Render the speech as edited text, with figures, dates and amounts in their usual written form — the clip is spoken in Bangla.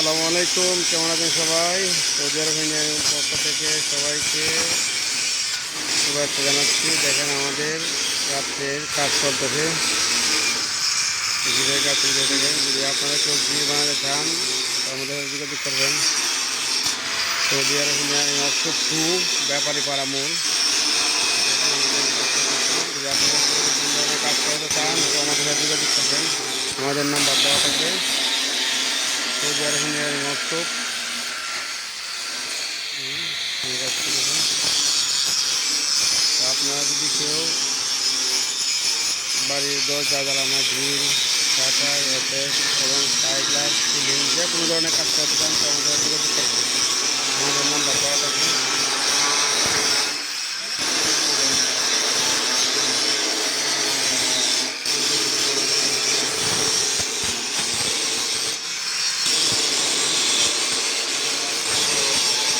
আসসালামু আলাইকুম, কেমন আছেন সবাই? সৌদি আরব ইঞ্জিনিয়ারিং পক্ষ থেকে সবাইকে শুভেচ্ছা জানাচ্ছি। দেখেন আমাদের রাত্রের কাজ চলতেছে, গিরের কাজ চলতে দেখেন। যদি আপনারা কেউ গির বানাতে চান তার মধ্যে যোগাযোগ করবেন। সৌদি আরব ইঞ্জিনিয়ারিং অফিস 2 ব্যাপারী পাড়া মোড়। যদি আপনারা কেউ কোন ধরনের কাজ করাতে চান তো আমাদের সাথে যোগাযোগ করবেন, আমাদের নাম্বার দেওয়া থাকবে। সৌদি আরব ইঞ্জিনিয়ারিং অফিস আপনারা যদি কেউ বাড়ির দরজা জ্বালানো, গ্রিল, শাটার, অ্যাটাচ এবং স্কাই গ্লাস, সিলিং যে কোনো ধরনের কাজ করতে চান তো আমাদের যোগাযোগ